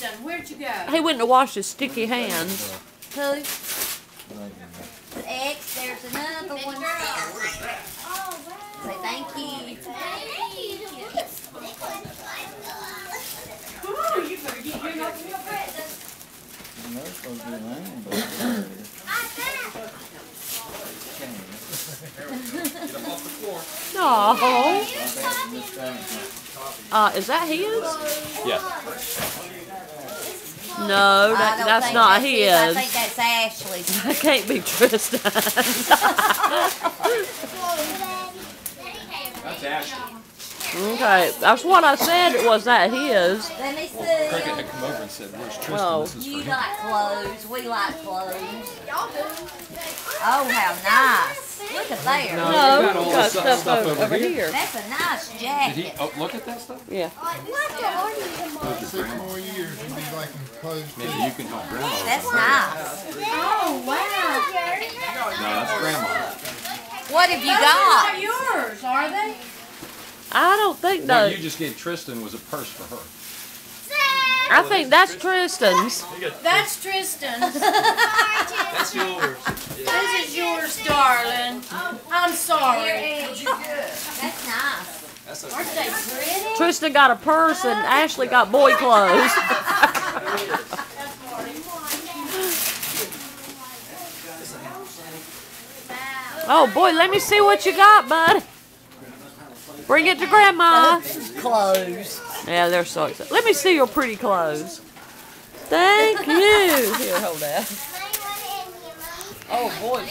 Tristan, where'd you go? He went to wash his sticky hands. Who? The X, there's another one. Oh, wow. Say thank you. Ooh, you better get your open your present. No, it's supposed to be lame, but Oh. it's Is that his? Yeah. No, that's not his. I think that's Ashley's. That can't be Tristan. That's Ashley. Okay, that's what I said. It was that his. Let me Cricket see. had come over and said, "Where's Tristan? Oh. This is for You him." like clothes. We like clothes. Oh, how nice. Look at there. No, got all we got this stuff stuff over over here. here. That's a nice Did jacket. he? Oh, look at that stuff. Yeah. 6 more years and be like clothes Maybe too. you can help Grandma. That's nice. Oh, wow. No, that's Grandma. What have you Those are got? not yours, are they? I don't think What no. you just gave Tristan was a purse for her. I think that's Tristan's. That's Tristan's. That's yours. This is yours, darling. I'm sorry. That's nice. Aren't they pretty? Tristan got a purse and Ashley got boy clothes. Oh boy, let me see what you got, bud. Bring it to Grandma. Clothes. Yeah, they're so excited. Let me see your pretty clothes. Thank you. Here, hold that. Oh boy.